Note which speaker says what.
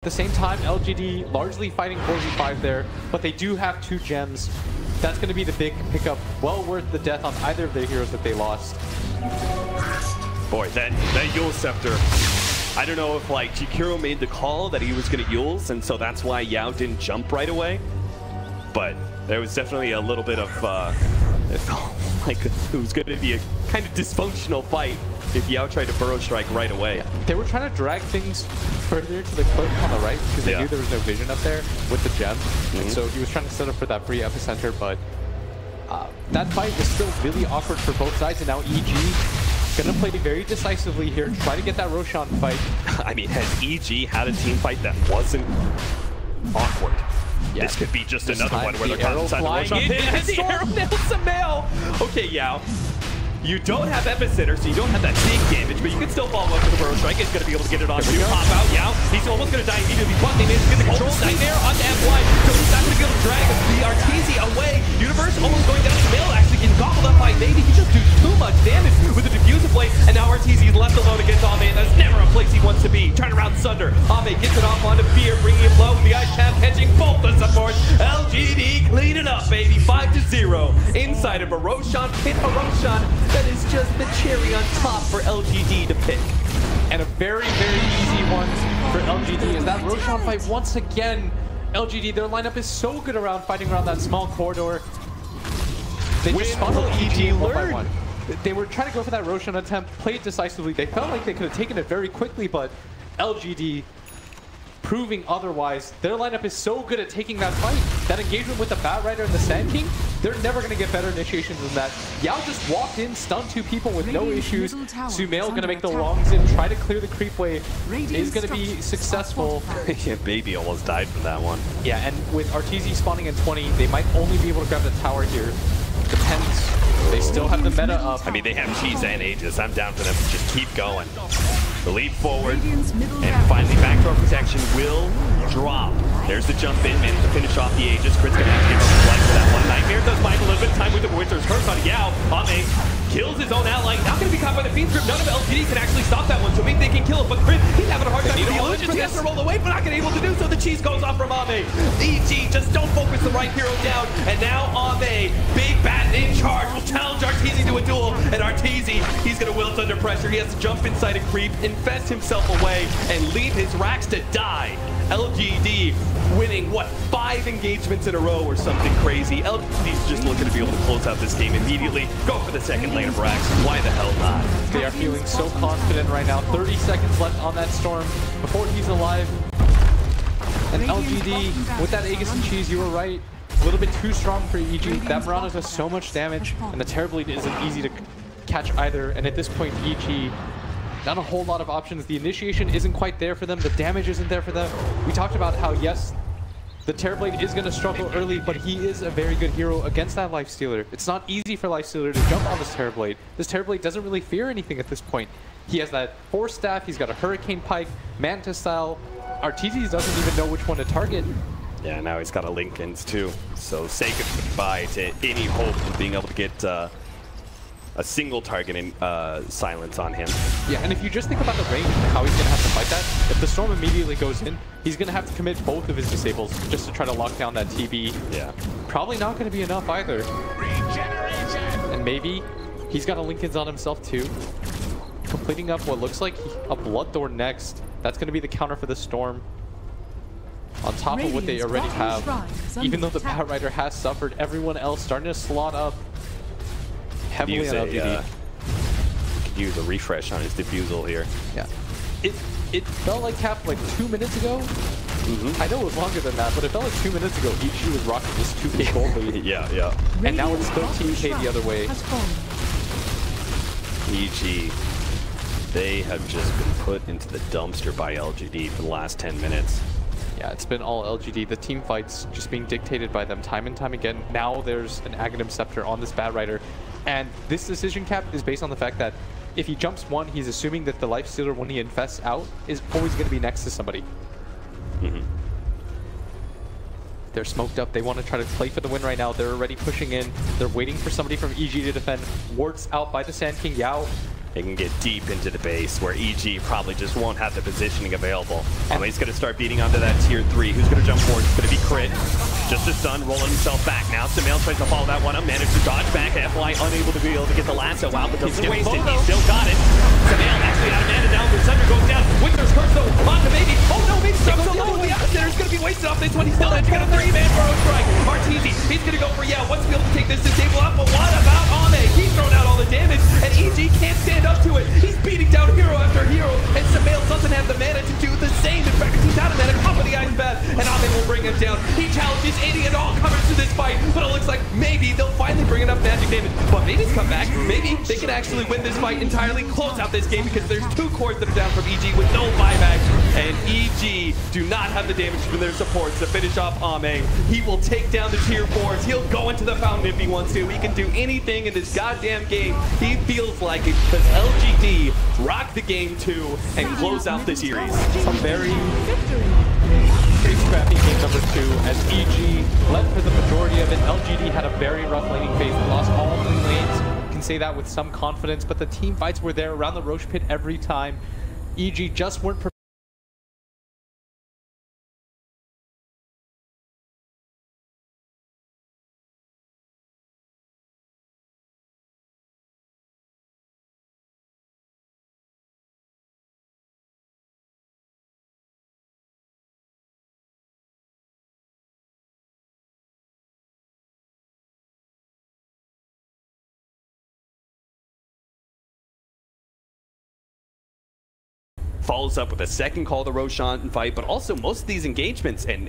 Speaker 1: the same time, LGD largely fighting 4v5 there, but they do have 2 gems. That's going to be the big pickup. Well worth the death on either of their heroes that they lost.
Speaker 2: Boy, that Yule Scepter. I don't know if like Chikiro made the call that he was going to Yules, and so that's why Yao didn't jump right away. But there was definitely a little bit of, it felt like it was going to be a kind of dysfunctional fight if Yao tried to burrow strike right away.
Speaker 1: They were trying to drag things further to the cliff on the right because they knew there was no vision up there with the gem. And so he was trying to set up for that free epicenter, but that fight was still really awkward for both sides, and now EG gonna play very decisively here, try to get that Roshan fight.
Speaker 2: I mean, has EG had a team fight that wasn't awkward? Yeah. This could be just another one where they're caught inside the Roshan pit. And the arrow nails some mail! Okay, Yao. You don't have epicenter, so you don't have that big damage, but you can still follow up with a burrow strike. He's gonna be able to get it on you. Pop out, Yao. He's almost gonna die immediately, but they managed to get the control nightmare on that blind. So he's not gonna be able to drag the Arteezy away. Universe almost going down to Mail, actually getting gobbled up by Navy. He just do too much damage with the diffuser blade, and now Arteezy is left alone against Ame. That's never a place he wants to be. Turn around Sunder. Ame gets it off onto Fear, bringing it low. The ice path hedging both the supports. LGD clean it up, baby. 5-0 inside of a Roshan pit. A Roshan that is just the cherry on top for LGD to pick.
Speaker 1: And a very, very easy one for LGD is that Roshan fight once again. LGD, their lineup is so good around fighting around that small corridor. They just funnel EG one by one. They were trying to go for that Roshan attempt, play it decisively. They felt like they could have taken it very quickly, but LGD proving otherwise. Their lineup is so good at taking that fight. That engagement with the Bat Rider and the Sand King, they're never going to get better initiations than that. Yao just walked in, stunned 2 people with no issues. Sumail going to make the longs in, try to clear the creep wave. Is going to be successful.
Speaker 2: Yeah, Baby almost died from that one.
Speaker 1: Yeah, and with Arteezy spawning in 20, they might only be able to grab the tower here. Depends. They still have the meta up.
Speaker 2: I mean, they have cheese and Aegis. I'm down for them to just keep going. The leap forward, and finally backdoor protection will drop. There's the jump in, managed to finish off the Aegis. Crit's gonna have to give up his life for that one. Nightmare does buy a little bit of time with the Winter's Curse on Yao. Ame kills his own ally. Not gonna be caught by the Fiend's Grip. None of LGD can actually stop that one, so maybe they can kill it. But Crit, he's having a hard time with the illusions. He has to roll away, but not gonna be able to do so. The cheese goes off from Ame. EG just don't focus the right hero down. And now Ame, Big Bat in charge, will challenge Arteezy to a duel. And Arteezy, he's gonna wilt under pressure. He has to jump inside a creep, infest himself away, and leave his racks to die. LGD winning, what, 5 engagements in a row or something crazy. LGD's just looking to be able to close out this game immediately. Go for the second lane of racks. Why the hell not?
Speaker 1: They are feeling so confident right now. 30 seconds left on that storm before he's alive. And LGD, with that Aegis and cheese, you were right. A little bit too strong for EG. That Mirana does so much damage, and the Terrorblade isn't easy to catch either. And at this point, EG, not a whole lot of options. The initiation isn't quite there for them. The damage isn't there for them. We talked about how, yes, the Terrorblade is going to struggle early, but he is a very good hero against that Lifestealer. It's not easy for Lifestealer to jump on this Terrorblade. This Terrorblade doesn't really fear anything at this point. He has that Force Staff, he's got a Hurricane Pike, Manta Style. Arteezy doesn't even know which one to target.
Speaker 2: Yeah, now he's got a Linken's too. So say goodbye to any hope of being able to get a single target in silence on him.
Speaker 1: Yeah, and if you just think about the range and how he's going to have to fight that, if the storm immediately goes in, he's going to have to commit both of his disables just to try to lock down that TB. Yeah. Probably not going to be enough either. And maybe he's got a Linken's on himself too. Completing up what looks like a Blood Door next. That's going to be the counter for the storm. On top of what they already have. Even though the Bat Rider has suffered, everyone else starting to slot up heavily on LGD.
Speaker 2: Could use a refresh on his diffusal here.
Speaker 1: Yeah. It felt like Cap like 2 minutes ago. I know it was longer than that, but it felt like 2 minutes ago EG was rocking this 2K gold lead.
Speaker 2: Yeah.
Speaker 1: And now it's 13K the other way.
Speaker 2: EG, they have just been put into the dumpster by LGD for the last 10 minutes.
Speaker 1: Yeah, it's been all LGD. The team fights just being dictated by them time and time again. Now there's an Aghanim Scepter on this Bat Rider. And this decision, Cap, is based on the fact that if he jumps one, he's assuming that the Lifestealer, when he infests out, is always going to be next to somebody. They're smoked up. They want to try to play for the win right now. They're already pushing in. They're waiting for somebody from EG to defend. Wards out by the Sand King. Yao
Speaker 2: They can get deep into the base where EG probably just won't have the positioning available. And he's going to start beating onto that tier 3. Who's going to jump forward? It's going to be Crit. Just a stun, rolling himself back. Now Sumail tries to follow that one up, managed to dodge back. FY unable to be able to get the lasso out, but doesn't waste it. He still got it. Sumail actually out of mana down. The Thunder goes down. Winter's curse though. On to Baby. Oh no, Baby jumps alone. The opposite is going to be wasted off this one. He's still edge. Got a 3-man burrow strike. Martizi, he's going to go for wants to be able to take this to table up, but what about Ame? He's thrown out all the damage, and EG can't stand up to it. He's beating down hero after hero, and Sumail doesn't have the mana to do the same. In fact, he's out of mana, caught with the ice bat, and Ame will bring him down. He challenges 80 and all comers to this fight, but it looks like maybe they'll finally bring enough magic damage. But maybe's come back. Maybe they can actually win this fight entirely, close out this game, because there's 2 cores that are down from EG with no buyback, and EG do not have the damage from their supports to finish off Ame. He will take down the tier 4s. He'll go into the fountain if he wants to. He can do anything in this goddamn game. He feels like it, because LGD rock the game 2 and close out the series.
Speaker 1: Some very scrappy game number 2 as EG led for the majority of it. LGD had a very rough laning phase. They lost all 3 lanes. Can say that with some confidence, but the team fights were there around the Roche pit every time. EG just weren't prepared.
Speaker 2: Follows up with a second call to Roshan fight, but also most of these engagements and